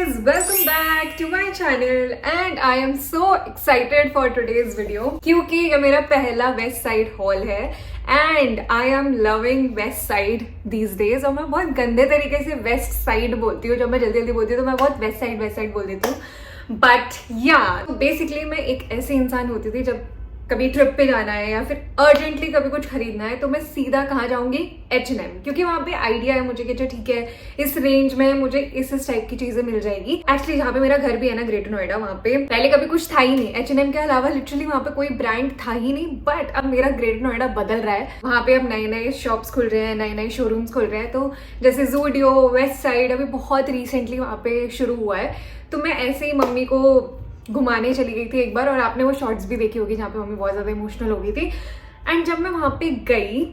guys, welcome back to my channel and I am so excited for today's video क्योंकि ये मेरा पहला west side hall है and I am loving west side these days. और मैं बहुत गंदे तरीके से वेस्ट साइड बोलती हूँ, जब मैं जल्दी जल्दी बोलती हूँ तो मैं बहुत वेस्ट साइड बोल देती हूँ। बट या बेसिकली मैं एक ऐसे इंसान होती थी जब कभी ट्रिप पे जाना है या फिर अर्जेंटली कभी कुछ खरीदना है तो मैं सीधा कहाँ जाऊंगी, H&M, क्योंकि वहां पे आइडिया है मुझे कि ठीक है इस रेंज में मुझे इस टाइप की चीजें मिल जाएगी। एक्चुअली जहाँ पे मेरा घर भी है ना, ग्रेटर नोएडा, वहाँ पे पहले कभी कुछ था ही नहीं, H&M के अलावा लिटरली वहाँ पे कोई ब्रांड था ही नहीं। बट अब मेरा ग्रेटर नोएडा बदल रहा है, वहाँ पे अब नए नए शॉप्स खुल रहे हैं, नए नए शोरूम्स खुल रहे हैं। तो जैसे ज़ूडियो, वेस्ट साइड अभी बहुत रिसेंटली वहाँ पे शुरू हुआ है। तो मैं ऐसे ही मम्मी को घुमाने चली गई थी एक बार, और आपने वो शॉर्ट्स भी देखी होगी जहाँ पे मम्मी बहुत ज़्यादा इमोशनल हो गई थी। एंड जब मैं वहाँ पे गई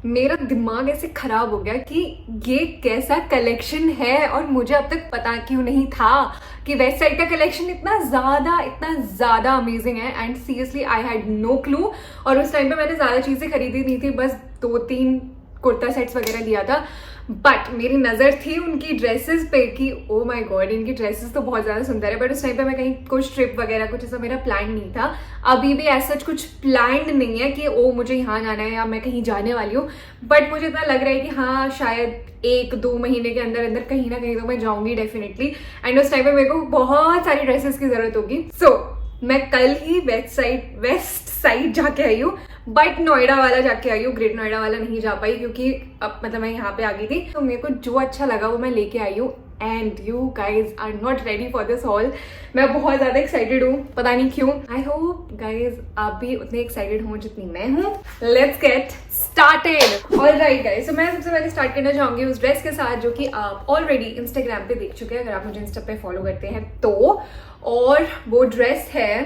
मेरा दिमाग ऐसे खराब हो गया कि ये कैसा कलेक्शन है, और मुझे अब तक पता क्यों नहीं था कि वेस्ट साइड का कलेक्शन इतना ज़्यादा अमेजिंग है। And seriously I had no clue. और उस टाइम पे मैंने ज़्यादा चीज़ें खरीदी नहीं थी, बस 2-3 कुर्ता सेट्स वगैरह लिया था। बट मेरी नज़र थी उनकी ड्रेसेस पे कि ओ माय गॉड इनकी ड्रेसेस तो बहुत ज़्यादा सुंदर है। बट उस टाइम पे मैं कहीं कुछ ट्रिप वगैरह कुछ ऐसा मेरा प्लान नहीं था। अभी भी ऐसा कुछ प्लान नहीं है कि ओ मुझे यहाँ जाना है या मैं कहीं जाने वाली हूँ। बट मुझे इतना लग रहा है कि हाँ शायद 1-2 महीने के अंदर अंदर कहीं ना कहीं तो मैं जाऊँगी डेफिनेटली। एंड उस टाइम पे मेरे को बहुत सारी ड्रेसेस की ज़रूरत होगी। सो मैं कल ही वेस्ट साइड जाके आई हूँ, बट नोएडा वाला जाके आई हूँ, ग्रेट नोएडा वाला नहीं जा पाई क्योंकि अब मतलब मैं यहाँ पे आ गई थी। तो मेरे को जो अच्छा लगा वो मैं लेके आई हूँ। And you guys are not ready for this haul. मैं बहुत ज़्यादा एक्साइटेड हूँ, पता नहीं क्यों। आई होप गाइज आप भी उतने एक्साइटेड हो जितनी मैं हूँ। Let's get started. Alright guys, तो मैं सबसे पहले स्टार्ट करना चाहूंगी उस ड्रेस के साथ जो कि आप ऑलरेडी इंस्टाग्राम पे देख चुके हैं, अगर आप मुझे इंस्टा पे फॉलो करते हैं तो। और वो ड्रेस है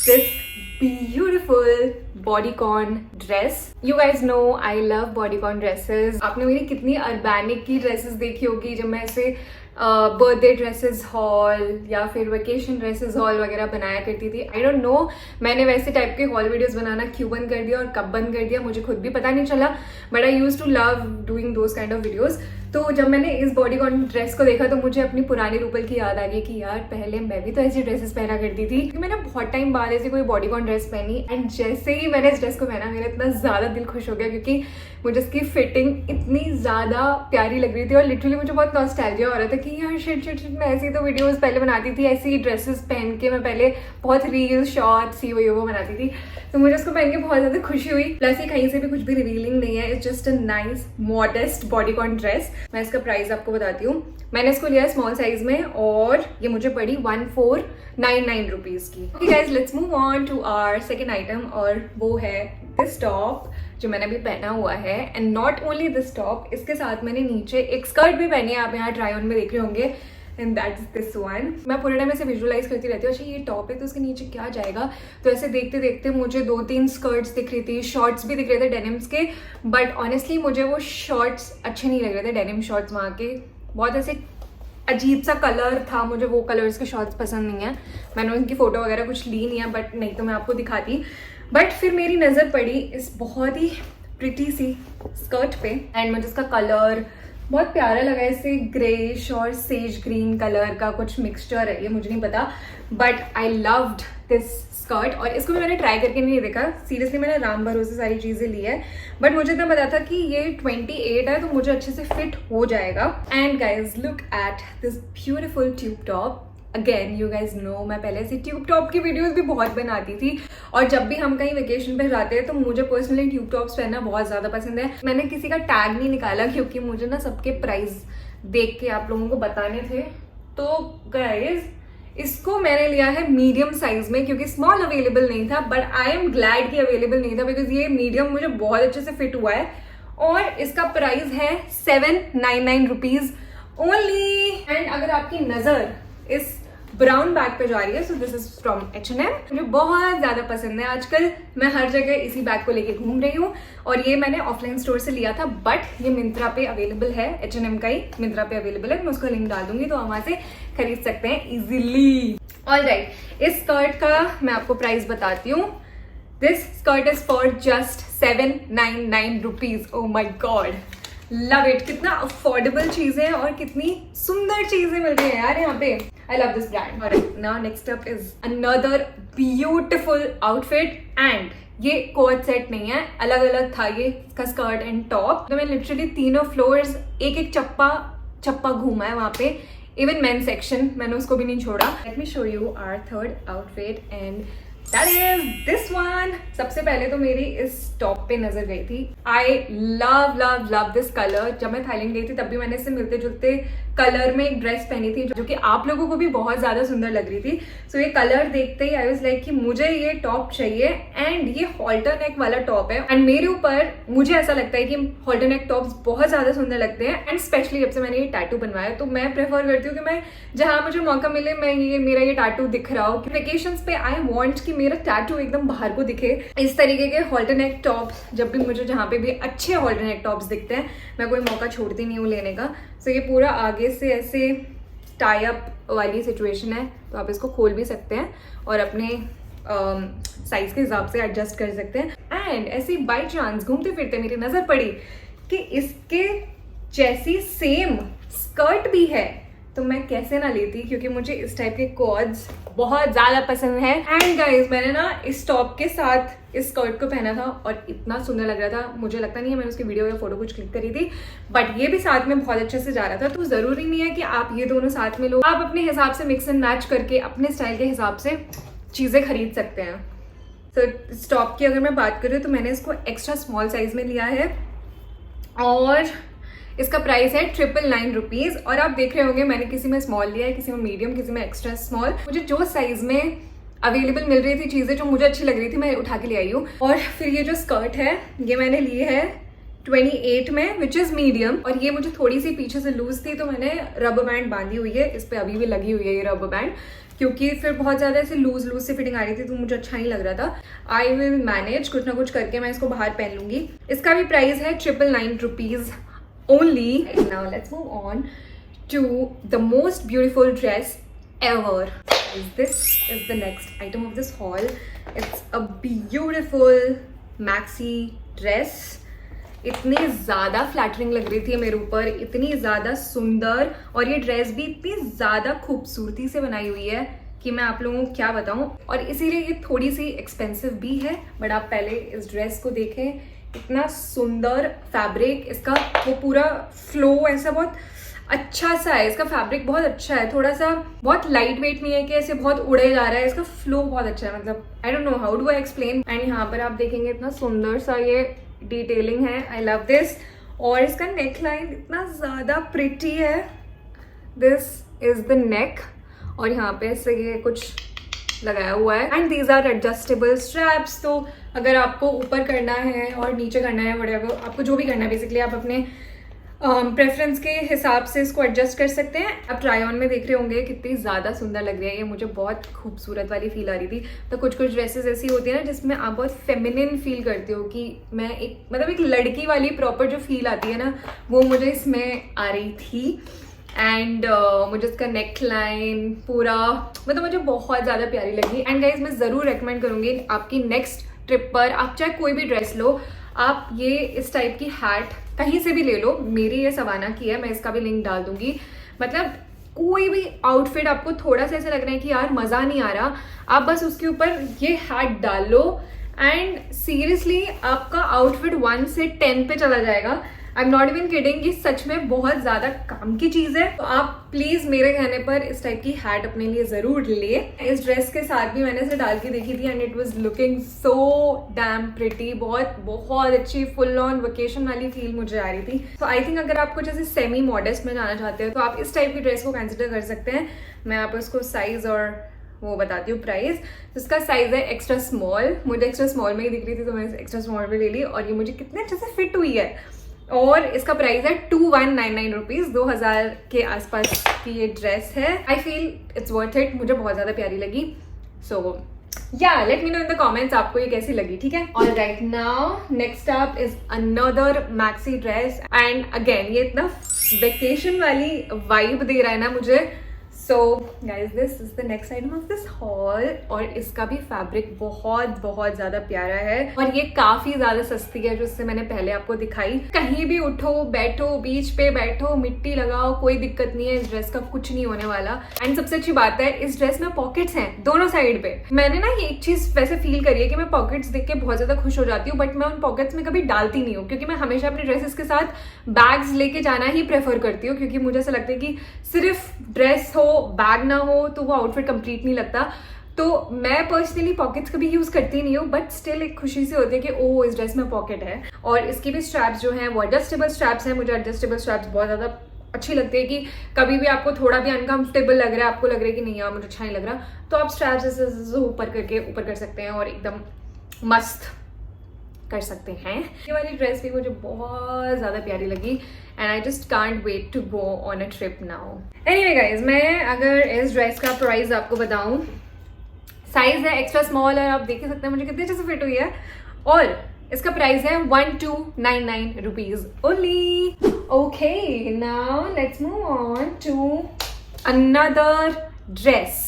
this beautiful bodycon dress. You guys know I love bodycon dresses. आपने मेरी कितनी अर्बैनिक की ड्रेसेस देखी होगी जब मैं ऐसे बर्थडे ड्रेसेस हॉल या फिर वेकेशन ड्रेसेस हॉल वगैरह बनाया करती थी। आई डोंट नो मैंने वैसे टाइप के हॉल वीडियोस बनाना क्यों बंद कर दिया और कब बंद कर दिया मुझे खुद भी पता नहीं चला। But I use to love doing those kind of videos. तो जब मैंने इस बॉडीकॉन ड्रेस को देखा तो मुझे अपनी पुरानी रूपल की याद आ गई कि यार पहले मैं भी तो ऐसी ड्रेसेस पहना करती थी। मैंने बहुत टाइम बाद ऐसी कोई बॉडीकॉन ड्रेस पहनी एंड जैसे ही मैंने इस ड्रेस को पहना मेरा इतना ज़्यादा दिल खुश हो गया क्योंकि मुझे इसकी फिटिंग इतनी ज़्यादा प्यारी लग रही थी। और लिटरली मुझे बहुत नॉस्टैल्जिया हो रहा था कि यार शिट मैं ऐसी तो वीडियोस पहले बनाती थी, ऐसी ड्रेसेस पहन के मैं पहले बहुत रील्स शॉर्ट्स वो बनाती थी। तो मुझे उसको पहन के बहुत ज़्यादा खुशी हुई। प्लस ये कहीं से भी कुछ भी रिवीलिंग नहीं है, it's just a nice modest bodycon dress. मैं इसका प्राइस आपको बताती हूँ। मैंने इसको लिया स्मॉल साइज में और ये मुझे पड़ी 1499 रुपीज़ की। Okay guys, let's move on to our second item, और वो है दिस टॉप जो मैंने अभी पहना हुआ है। And not only this top, इसके साथ मैंने नीचे एक स्कर्ट भी पहनी है, आप यहाँ ट्राई ऑन में देख रहे होंगे। And that's this one. मैं पूरे टाइम ऐसे विजुअलाइज करती रहती हूँ अच्छा ये टॉप है तो उसके नीचे क्या जाएगा। तो ऐसे देखते देखते मुझे 2-3 स्कर्ट्स दिख रही थी, शॉर्ट्स भी दिख रहे थे डेनिम्स के। बट ऑनेस्टली मुझे वो शॉर्ट्स अच्छे नहीं लग रहे थे, डेनिम शॉर्ट्स वहाँ के बहुत ऐसे अजीब सा कलर था, मुझे वो कलर्स के शॉर्ट्स पसंद नहीं है। मैंने उनकी फ़ोटो वगैरह कुछ ली नहीं है, बट नहीं तो मैं आपको दिखाती। बट फिर मेरी नज़र पड़ी इस बहुत ही प्रिटी सी स्कर्ट पे एंड मुझे इसका कलर बहुत प्यारा लगा। ऐसे ग्रेश और सेज ग्रीन कलर का कुछ मिक्सचर है, ये मुझे नहीं पता। But I loved this skirt और इसको भी मैंने ट्राई करके नहीं देखा। सीरियसली मैंने राम भरोसे सारी चीज़ें ली है, बट मुझे इतना पता था कि ये 28 है तो मुझे अच्छे से फिट हो जाएगा। And guys look at this beautiful tube top. Again you guys know मैं पहले से ट्यूब टॉप की वीडियोस भी बहुत बनाती थी, और जब भी हम कहीं वेकेशन पे जाते हैं तो मुझे पर्सनली ट्यूब टॉप्स पहनना बहुत ज़्यादा पसंद है। मैंने किसी का टैग नहीं निकाला क्योंकि मुझे ना सबके प्राइस देख के आप लोगों को बताने थे। तो गाइज इसको मैंने लिया है मीडियम साइज में क्योंकि स्मॉल अवेलेबल नहीं था। बट आई एम ग्लैड कि अवेलेबल नहीं था बिकॉज ये मीडियम मुझे बहुत अच्छे से फिट हुआ है। और इसका प्राइस है 799 रुपीज़ ओनली। एंड अगर आपकी नज़र इस ब्राउन बैग पे जा रही है, so this is from H&M। मुझे बहुत ज़्यादा पसंद है, आजकल मैं हर जगह इसी बैग को लेके घूम रही हूँ। और ये मैंने ऑफलाइन स्टोर से लिया था, बट ये मिंत्रा पे अवेलेबल है, H&M का ही मिंत्रा पे अवेलेबल है। मैं उसका लिंक डाल दूंगी तो आप वहाँ से खरीद सकते हैं इजीली। ऑलराइट, इस स्कर्ट का मैं आपको प्राइस बताती हूँ। This skirt is for just 799 rupees. Oh my god, love it. कितना अफोर्डेबल चीजें हैं और कितनी सुंदर चीजें मिल रही है यार यहाँ पे। I love this brand. Alright, now next up is another beautiful outfit and ये कोट सेट नहीं है, अलग अलग था ये, इसका स्कर्ट एंड टॉप। तो मैं लिटरली तीनों फ्लोर्स एक एक चप्पा घूमा है वहां पे, इवन मेन सेक्शन मैंने उसको भी नहीं छोड़ा। Let me show you our third outfit and that is this one. सबसे पहले तो मेरी इस टॉप पे नजर गई थी। I love love love this colour. जब मैं थाईलैंड गई थी तब भी मैंने इससे मिलते जुलते कलर में एक ड्रेस पहनी थी जो कि आप लोगों को भी बहुत ज्यादा सुंदर लग रही थी। सो ये कलर देखते ही आई वाज लाइक कि मुझे ये टॉप चाहिए एंड ये हॉल्टर नेक वाला टॉप है एंड मेरे ऊपर मुझे ऐसा लगता है कि हॉल्टर नेक टॉप्स बहुत ज्यादा सुंदर लगते हैं एंड स्पेशली जब से मैंने ये टैटू बनवाया तो मैं प्रेफर करती हूँ कि मैं जहां मुझे मौका मिले मैं मेरा ये टैटू दिख रहा हो। वेकेशंस पे आई वांट कि मेरा टैटू एकदम बाहर को दिखे। इस तरीके के हॉल्टर नेक टॉप्स जब भी मुझे जहाँ पे भी अच्छे हॉल्टर नेक टॉप्स दिखते हैं मैं कोई मौका छोड़ती नहीं हूँ लेने का। सो ये पूरा आगे से ऐसे टाई अप वाली सिचुएशन है, तो आप इसको खोल भी सकते हैं और अपने साइज के हिसाब से एडजस्ट कर सकते हैं। एंड ऐसे बाय चांस घूमते फिरते मेरी नजर पड़ी कि इसके जैसी सेम स्कर्ट भी है, तो मैं कैसे ना लेती, क्योंकि मुझे इस टाइप के कॉर्ड्स बहुत ज्यादा पसंद है। एंड गाइज मैंने ना इस टॉप के साथ इस स्कर्ट को पहना था और इतना सुंदर लग रहा था, मुझे लगता नहीं है मैंने उसकी वीडियो या फोटो कुछ क्लिक करी थी, बट ये भी साथ में बहुत अच्छे से जा रहा था। तो जरूरी नहीं है कि आप ये दोनों साथ में लो, आप अपने हिसाब से मिक्स एंड मैच करके अपने स्टाइल के हिसाब से चीजें खरीद सकते हैं। तो इस टॉप की अगर मैं बात करूँ तो मैंने इसको एक्स्ट्रा स्मॉल साइज में लिया है और इसका प्राइस है 999 रुपीज। और आप देख रहे होंगे मैंने किसी में स्मॉल लिया है, किसी में मीडियम, किसी में एक्स्ट्रा स्मॉल। मुझे जो साइज में अवेलेबल मिल रही थी चीजें जो मुझे अच्छी लग रही थी मैं उठा के ले आई हूँ। और फिर ये जो स्कर्ट है ये मैंने ली है 28 में विच इज मीडियम, और ये मुझे थोड़ी सी पीछे से लूज थी तो मैंने रबर बैंड बांधी हुई है, इस पे अभी भी लगी हुई है ये रबर बैंड, क्योंकि फिर बहुत ज्यादा ऐसे लूज से फिटिंग आ रही थी तो मुझे अच्छा नहीं लग रहा था। आई विल मैनेज, कुछ ना कुछ करके मैं इसको बाहर पहन लूंगी। इसका भी प्राइस है 999 rupees only. Now let's move on to the most beautiful dress ever. This is the next item of this haul. It's a beautiful maxi dress. इतनी ज़्यादा फ्लैटरिंग लग रही थी मेरे ऊपर, इतनी ज़्यादा सुंदर, और ये ड्रेस भी इतनी ज़्यादा खूबसूरती से बनाई हुई है कि मैं आप लोगों को क्या बताऊं। और इसीलिए ये थोड़ी सी एक्सपेंसिव भी है, बट आप पहले इस ड्रेस को देखें। इतना सुंदर फैब्रिक, इसका वो पूरा फ्लो ऐसा बहुत अच्छा सा है, इसका फैब्रिक बहुत अच्छा है, थोड़ा सा बहुत लाइट वेट नहीं है कि ऐसे बहुत उड़े जा रहा है, इसका फ्लो बहुत अच्छा है, मतलब I don't know how do I explain. And यहाँ पर आप देखेंगे इतना सुंदर सा ये डिटेलिंग है, आई लव दिस। और इसका नेक लाइन इतना ज्यादा प्रिटी है, दिस इज द नेक, और यहाँ पे ऐसे ये कुछ लगाया हुआ है and these are adjustable straps. तो अगर आपको ऊपर करना है और नीचे करना है, व्हाटएवर आपको जो भी करना है बेसिकली आप अपने प्रेफरेंस के हिसाब से इसको एडजस्ट कर सकते हैं। आप ट्राई ऑन में देख रहे होंगे कितनी ज़्यादा सुंदर लग रही है, ये मुझे बहुत खूबसूरत वाली फील आ रही थी। तो कुछ कुछ ड्रेसेस ऐसी होती है ना जिसमें आप बहुत फेमिनिन फील करते हो कि मैं एक मतलब एक लड़की वाली प्रॉपर जो फील आती है ना वो मुझे इसमें आ रही थी। एंड मुझे इसका नेक लाइन पूरा मतलब मुझे बहुत ज़्यादा प्यारी लगी। एंड गाइज मैं ज़रूर रेकमेंड करूँगी आपकी नेक्स्ट ट्रिप पर आप चाहे कोई भी ड्रेस लो, आप ये इस टाइप की हैट कहीं से भी ले लो। मेरी ये सवाना की है, मैं इसका भी लिंक डाल दूंगी। मतलब कोई भी आउटफिट आपको थोड़ा सा ऐसा लग रहा है कि यार मज़ा नहीं आ रहा, आप बस उसके ऊपर ये हैट डाल लो एंड सीरियसली आपका आउटफिट 1 से 10 पे चला जाएगा। I am not even kidding, ये सच में बहुत ज्यादा काम की चीज है। तो आप प्लीज मेरे कहने पर इस टाइप की हैट अपने लिए जरूर ले। इस ड्रेस के साथ भी मैंने इसे डाल के देखी थी and it was looking so damn pretty, बहुत बहुत अच्छी फुल ऑन वेकेशन वाली फील मुझे आ रही थी। तो आई थिंक अगर आपको जैसे सेमी मॉडेस्ट में जाना चाहते हो तो आप इस टाइप की ड्रेस को कंसिडर कर सकते हैं। मैं आपको इसको साइज और वो बताती हूँ प्राइस। तो इसका साइज है एक्स्ट्रा स्मॉल, मुझे एक्स्ट्रा स्मॉल में ही दिख रही थी तो मैंने एक्स्ट्रा स्मॉल में ले ली और ये मुझे कितने अच्छे से फिट हुई है। और इसका प्राइस है 2199 रुपीज, 2000 के आसपास की ये ड्रेस है। I feel it's worth it, मुझे बहुत ज्यादा प्यारी लगी। सो या late me know in the comments आपको ये कैसी लगी, ठीक है। All right, now next up is another maxi dress and again ये इतना वेकेशन वाली वाइब दे रहा है ना मुझे, so guys this is the next item of this hall और इसका भी फैब्रिक बहुत बहुत ज्यादा प्यारा है और ये काफी ज्यादा सस्ती है, जो इससे मैंने पहले आपको दिखाई। कहीं भी उठो बैठो, बीच पे बैठो, मिट्टी लगाओ, कोई दिक्कत नहीं है, इस ड्रेस का कुछ नहीं होने वाला। एंड सबसे अच्छी बात है इस ड्रेस में पॉकेट्स हैं दोनों साइड पे। मैंने ना ये एक चीज वैसे फील करी है कि मैं पॉकेट्स देख के बहुत ज्यादा खुश हो जाती हूँ, बट मैं उन पॉकेट्स में कभी डालती नहीं हूँ क्योंकि मैं हमेशा अपने ड्रेसेस के साथ बैग्स लेके जाना ही प्रेफर करती हूँ, क्योंकि मुझे ऐसा लगता है कि सिर्फ ड्रेस हो बैग ना हो तो वो आउटफिट कंप्लीट नहीं लगता। तो मैं पर्सनली पॉकेट्स कभी यूज करती नहीं हूँ, बट स्टिल एक खुशी से होती है कि ओ इस ड्रेस में पॉकेट है। और इसकी भी स्ट्रैप्स जो हैं वो एडजस्टेबल स्ट्रैप्स हैं। मुझे एडजस्टेबल स्ट्रैप्स बहुत ज्यादा अच्छी लगती है कि कभी भी आपको थोड़ा भी अनकंफर्टेबल लग रहा है, आपको लग रहा है कि नहीं यार मुझे अच्छा नहीं लग रहा, तो आप स्ट्रैप्स ऐसे ऊपर कर सकते हैं और एकदम मस्त कर सकते हैं। ये वाली ड्रेस भी मुझे बहुत ज्यादा प्यारी लगी and I just can't wait to go on a trip now. Anyway guys, मैं अगर इस ड्रेस का प्राइस आपको बताऊं, साइज है एक्स्ट्रा स्मॉल और आप देख ही सकते हैं मुझे कितनी अच्छे से फिट हुई है, और इसका प्राइस है 1299 rupees only. Okay, now let's move on to another dress.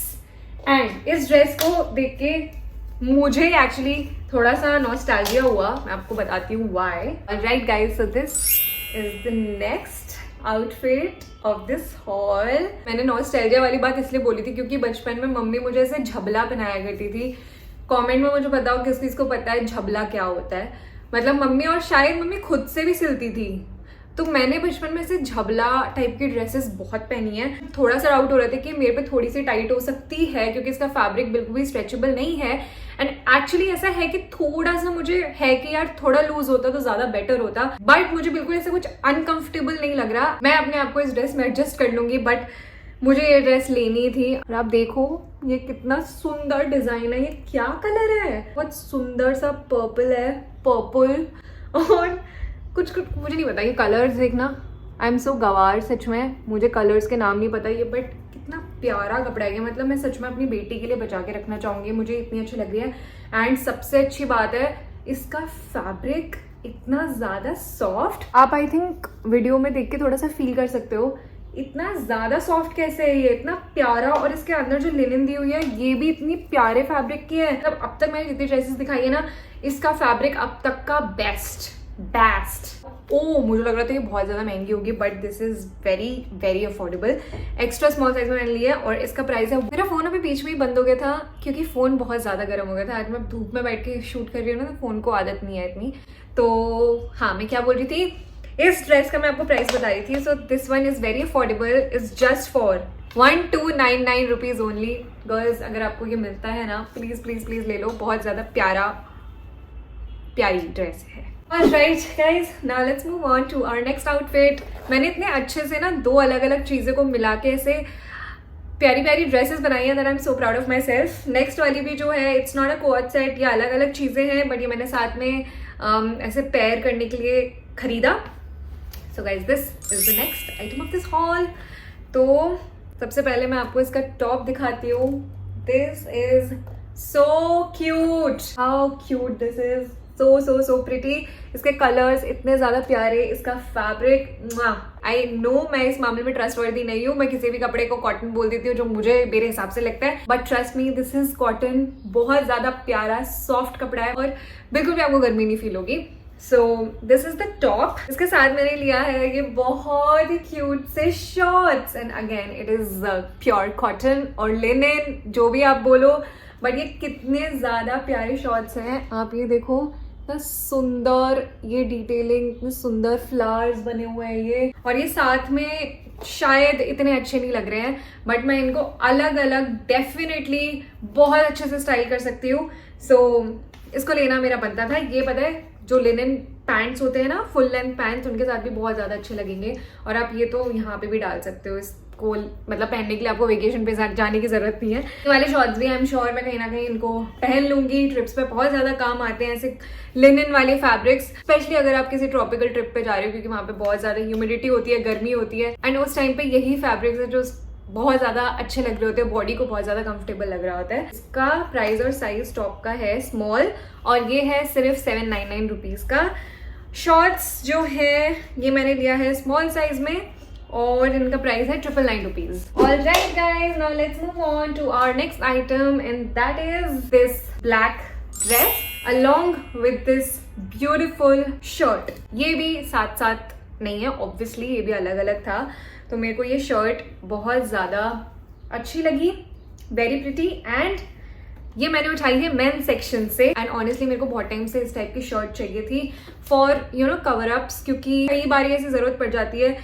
And इस ड्रेस को देख के मुझे एक्चुअली थोड़ा सा नॉस्टैल्जिया हुआ, मैं आपको बताती हूँ why. Right guys, so this is the next outfit of this hall. मैंने नॉस्टैल्जिया वाली बात इसलिए बोली थी क्योंकि बचपन में मम्मी मुझे ऐसे झबला बनाया करती थी। कमेंट में मुझे बताओ किस किस को पता है झबला क्या होता है। मतलब मम्मी, और शायद मम्मी खुद से भी सिलती थी, तो मैंने बचपन में से झबला टाइप की ड्रेसेस बहुत पहनी है। थोड़ा सा डाउट हो रहा था कि मेरे पे थोड़ी सी टाइट हो सकती है क्योंकि इसका फैब्रिक बिल्कुल भी स्ट्रेचेबल नहीं है। एंड एक्चुअली ऐसा है कि थोड़ा सा मुझे है कि यार थोड़ा लूज होता तो ज्यादा बेटर होता, बट मुझे बिल्कुल ऐसे कुछ अनकंफर्टेबल नहीं लग रहा। मैं अपने आप को इस ड्रेस में एडजस्ट कर लूंगी, बट मुझे ये ड्रेस लेनी थी। और आप देखो ये कितना सुंदर डिजाइन है, ये क्या कलर है, बहुत सुंदर सा पर्पल है, पर्पल और कुछ मुझे नहीं पता ये कलर्स देखना। आई एम सो गवार सच में, मुझे कलर्स के नाम नहीं पता ये, बट कितना प्यारा कपड़ा है ये। मतलब मैं सच में अपनी बेटी के लिए बचा के रखना चाहूंगी, मुझे इतनी अच्छी लग रही है। एंड सबसे अच्छी बात है इसका फैब्रिक इतना ज्यादा सॉफ्ट, आप आई थिंक वीडियो में देख के थोड़ा सा फील कर सकते हो इतना ज्यादा सॉफ्ट कैसे है ये, इतना प्यारा। और इसके अंदर जो लिनन दी हुई है ये भी इतनी प्यारे फैब्रिक की है। मतलब अब तक मैंने जितनी ड्रेसेस दिखाई है ना, इसका फैब्रिक अब तक का बेस्ट। ओ मुझे लग रहा था ये बहुत ज्यादा महंगी होगी, but this is very very affordable. Extra small size में मैंने लिया और इसका प्राइस है। मेरा फोन अभी बीच में ही बंद हो गया था क्योंकि फोन बहुत ज्यादा गर्म हो गया था। आज मैं धूप में बैठ के शूट कर रही हूँ ना, तो फोन को आदत नहीं है इतनी। तो हाँ, मैं क्या बोल रही थी, इस ड्रेस का मैं आपको प्राइस बता रही थी। So this one is very affordable, is just for 1299 rupees only. Girls, अगर आपको ये मिलता है ना, प्लीज प्लीज प्लीज ले लो, बहुत ज्यादा प्यारी ड्रेस है। Alright guys, now let's move on to our next outfit। मैंने इतने अच्छे से ना दो अलग अलग चीज़ों को मिला के ऐसे प्यारी प्यारी ड्रेसेस बनाई है, that I'm so proud of myself। Next वाली भी जो है it's not a coat set, ये अलग अलग चीज़ें हैं, बट ये मैंने साथ में ऐसे पेयर करने के लिए खरीदा। So guys, this is the next item of this hall. तो सबसे पहले मैं आपको इसका टॉप दिखाती हूँ। This is so cute, how cute this is, so pretty। इसके कलर्स इतने ज्यादा प्यारे, इसका फैब्रिक, आई नो मैं इस मामले में ट्रस्टवर्दी नहीं हूँ, मैं किसी भी कपड़े को कॉटन बोल देती हूँ जो मुझे मेरे हिसाब से लगता है, but trust me this is cotton. बहुत ज्यादा प्यारा सॉफ्ट कपड़ा है और बिल्कुल भी आपको गर्मी नहीं फील होगी। So this is the top. इसके साथ मैंने लिया है ये बहुत ही क्यूट से shorts, and again it is pure cotton और लिनन, जो भी आप बोलो, बट ये कितने ज्यादा प्यारे शॉर्ट्स हैं। आप ये देखो, इतना सुंदर ये डिटेलिंग, इतने सुंदर फ्लावर्स बने हुए हैं ये, और ये साथ में शायद इतने अच्छे नहीं लग रहे हैं, बट मैं इनको अलग अलग डेफिनेटली बहुत अच्छे से स्टाइल कर सकती हूँ। सो इसको लेना मेरा बनता था। ये पता है जो लिनन पैंट्स होते हैं ना, फुल लेंथ पैंट्स, उनके साथ भी बहुत ज्यादा अच्छे लगेंगे। और आप ये तो यहाँ पे भी डाल सकते हो, इसको मतलब पहनने के लिए आपको वेकेशन पे जाने की जरूरत नहीं है। ये वाले शॉर्ट्स भी आई एम श्योर मैं कहीं ना कहीं इनको पहन लूंगी, ट्रिप्स पे बहुत ज्यादा काम आते हैं ऐसे लिनन वाले फैब्रिक्स, स्पेशली अगर आप किसी ट्रॉपिकल ट्रिप पे जा रहे हो, क्योंकि वहाँ पे बहुत ज्यादा ह्यूमिडिटी होती है, गर्मी होती है, एंड उस टाइम पे यही फैब्रिक्स है जो बहुत ज्यादा अच्छे लग रहे होते हैं, बॉडी को बहुत ज्यादा कंफर्टेबल लग रहा होता है। इसका प्राइस और साइज टॉप का है स्मॉल, और ये है सिर्फ 799 रुपीज का। शॉर्ट्स जो है ये मैंने लिया है स्मॉल साइज में, और इनका प्राइस है 999 rupees. Alright guys, now let's move on to our next item and that is this black dress along with this beautiful shirt। ये भी साथ साथ नहीं है ऑब्वियसली, ये भी अलग अलग था। तो मेरे को ये शर्ट बहुत ज़्यादा अच्छी लगी, वेरी प्रिटी, एंड ये मैंने उठाई है मेन सेक्शन से। एंड ऑनेस्टली मेरे को बहुत टाइम से इस टाइप की शर्ट चाहिए थी for you know cover ups, क्योंकि कई बार ऐसी ज़रूरत पड़ जाती है,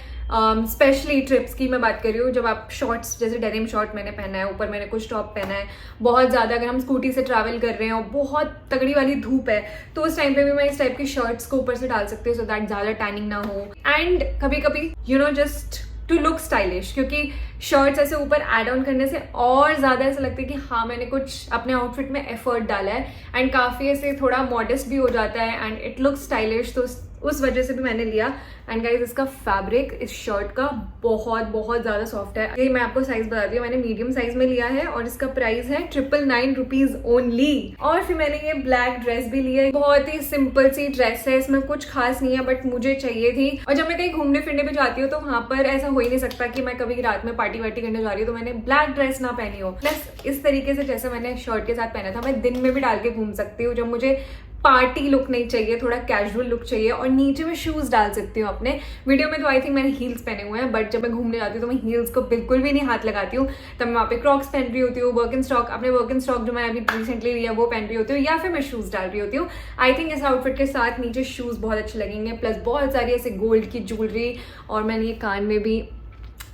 स्पेशली ट्रिप्स की मैं बात कर रही हूँ, जब आप शॉर्ट्स जैसे डेनिम शॉर्ट मैंने पहना है, ऊपर मैंने कुछ टॉप पहना है, बहुत ज़्यादा अगर हम स्कूटी से ट्रैवल कर रहे हैं और बहुत तगड़ी वाली धूप है, तो उस टाइम पे भी मैं इस टाइप की शर्ट्स को ऊपर से डाल सकती हूँ सो दैट ज़्यादा टैनिंग ना हो। एंड कभी कभी you know just to look stylish, क्योंकि शर्ट्स ऐसे ऊपर एड ऑन करने से और ज़्यादा ऐसा लगता है कि हाँ मैंने कुछ अपने आउटफिट में एफर्ट डाला है, एंड काफ़ी ऐसे थोड़ा मॉडेस्ट भी हो जाता है एंड इट लुक स्टाइलिश। तो उस वजह से भी मैंने लिया। एंड गाइज इसका फैब्रिक इस शर्ट का बहुत बहुत ज़्यादा सॉफ्ट है। ये मैं आपको साइज बताती हूँ, मैंने मीडियम साइज में लिया है और इसका प्राइस है 999 रुपीज ओनली। और फिर मैंने ये ब्लैक ड्रेस भी लिया है, बहुत ही सिंपल सी ड्रेस है, इसमें कुछ खास नहीं है बट मुझे चाहिए थी। और जब मैं कहीं घूमने फिरने पे जाती हूँ तो वहाँ पर ऐसा हो ही नहीं सकता कि मैं कभी रात में पार्टी वार्टी करने जा रही हूँ तो मैंने ब्लैक ड्रेस ना पहनी हो। प्लस इस तरीके से जैसे मैंने शर्ट के साथ पहना था, मैं दिन में भी डाल के घूम सकती हूँ। जब मुझे पार्टी लुक नहीं चाहिए, थोड़ा कैजुअल लुक चाहिए और नीचे में शूज डाल सकती हूँ अपने। वीडियो में तो आई थिंक मैंने हील्स पहने हुए हैं, बट जब मैं घूमने जाती हूँ तो मैं हील्स को बिल्कुल भी नहीं हाथ लगाती हूँ। तब मैं वहाँ पे क्रॉक्स पहन रही होती हूँ, वर्क इन स्टॉक, अपने वर्क इन स्टॉक जो मैं अभी रिसेंटली लिया वो पहन रही होती हूँ, या फिर मैं शूज डाल रही होती हूँ। आई थिंक इस आउटफिट के साथ नीचे शूज बहुत अच्छे लगेंगे, प्लस बहुत सारी ऐसे गोल्ड की ज्वेलरी। और मैंने ये कान में भी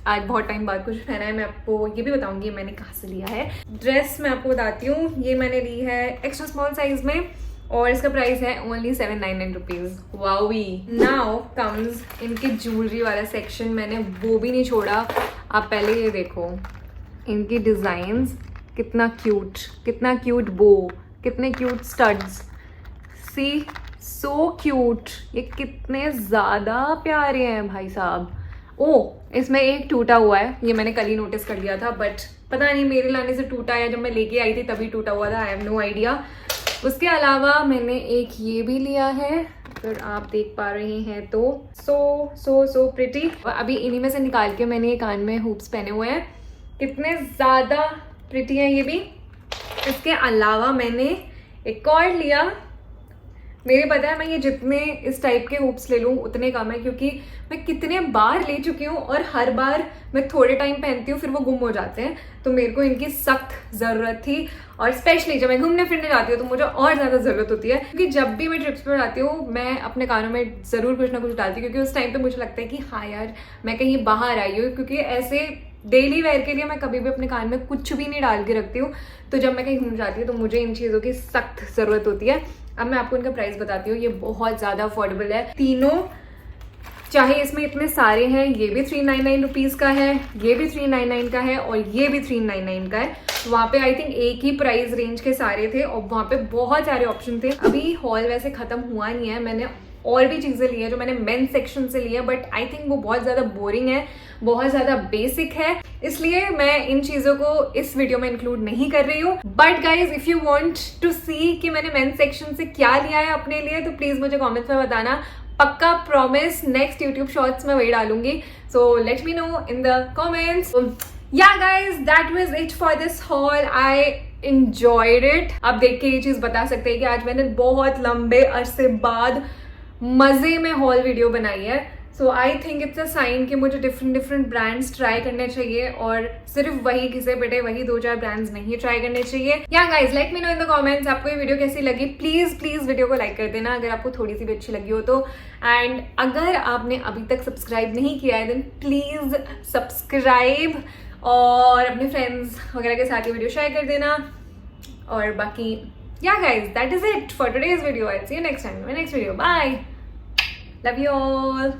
आज बहुत टाइम बाद कुछ पहना है, मैं आपको ये भी बताऊंगी मैंने कहाँ से लिया है। ड्रेस मैं आपको बताती हूँ, ये मैंने ली है एक्स्ट्रा स्मॉल साइज में और इसका प्राइस है ओनली 799 रुपीज। वावी। नाउ कम्स इनके ज्वेलरी वाला सेक्शन, मैंने वो भी नहीं छोड़ा। आप पहले ये देखो इनकी डिजाइन्स, कितना क्यूट बो, कितने क्यूट स्टड्स, सी सो क्यूट। ये कितने ज़्यादा प्यारे हैं भाई साहब। इसमें एक टूटा हुआ है, ये मैंने कल ही नोटिस कर लिया था, बट पता नहीं मेरे लाने से टूटा या जब मैं लेके आई थी तभी टूटा हुआ था, आई हैव नो आइडिया। उसके अलावा मैंने एक ये भी लिया है, अगर आप देख पा रहे हैं तो सो प्रिटी। अभी इन्हीं में से निकाल के मैंने ये कान में हुप्स पहने हुए हैं, कितने ज़्यादा प्रिटी हैं ये भी। इसके अलावा मैंने एक और लिया, मेरे पता है मैं ये जितने इस टाइप के हुप्स ले लूँ उतने कम है, क्योंकि मैं कितने बार ले चुकी हूँ और हर बार मैं थोड़े टाइम पहनती हूँ फिर वो गुम हो जाते हैं। तो मेरे को इनकी सख्त ज़रूरत थी, और स्पेशली जब मैं घूमने फिरने जाती हूँ तो मुझे और ज़्यादा ज़रूरत होती है, क्योंकि जब भी मैं ट्रिप्स पर जाती हूँ मैं अपने कानों में ज़रूर कुछ ना कुछ डालती हूँ, क्योंकि उस टाइम पर मुझे लगता है कि हाँ यार मैं कहीं बाहर आई हूँ। क्योंकि ऐसे डेली वेयर के लिए मैं कभी भी अपने कान में कुछ भी नहीं डाल के रखती हूँ, तो जब मैं कहीं घूमने जाती हूँ तो मुझे इन चीज़ों की सख्त ज़रूरत होती है। अब मैं आपको इनका प्राइस बताती हूँ, ये बहुत ज़्यादा अफोर्डेबल है तीनों, चाहे इसमें इतने सारे हैं। ये भी 399 रुपीज़ का है, ये भी 399 का है और ये भी 399 का है। वहाँ पे आई थिंक एक ही प्राइस रेंज के सारे थे और वहाँ पे बहुत सारे ऑप्शन थे। अभी हॉल वैसे ख़त्म हुआ नहीं है, मैंने और भी चीज़ें ली हैं जो मैंने मेन सेक्शन से ली है, बट आई थिंक वो बहुत ज़्यादा बोरिंग है, बहुत ज़्यादा बेसिक है, इसलिए मैं इन चीज़ों को इस वीडियो में इंक्लूड नहीं कर रही हूँ। But guys if you want to see कि मैंने मेन सेक्शन से क्या लिया है अपने लिए, तो प्लीज़ मुझे कमेंट्स में बताना, पक्का प्रॉमिस नेक्स्ट यूट्यूब शॉर्ट्स में वही डालूंगी। So let me know in the comments. या guys that was it for this hall, I enjoyed it. अब देख के ये चीज़ बता सकते हैं कि आज मैंने बहुत लंबे अरसे बाद मज़े में हॉल वीडियो बनाई है। So I think it's a sign कि मुझे डिफरेंट ब्रांड्स ट्राई करने चाहिए और सिर्फ वही घिसे पिटे वही 2-4 ब्रांड्स नहीं ट्राई करने चाहिए। Yeah guys let me know in the comments आपको ये वीडियो कैसी लगी। प्लीज वीडियो को लाइक कर देना अगर आपको थोड़ी सी भी अच्छी लगी हो तो। एंड अगर आपने अभी तक सब्सक्राइब नहीं किया है देन प्लीज सब्सक्राइब और अपने फ्रेंड्स वगैरह के साथ ये वीडियो शेयर कर देना। और बाकी या guys that is it for today's video. I see you next time in my next video. Bye, love you all.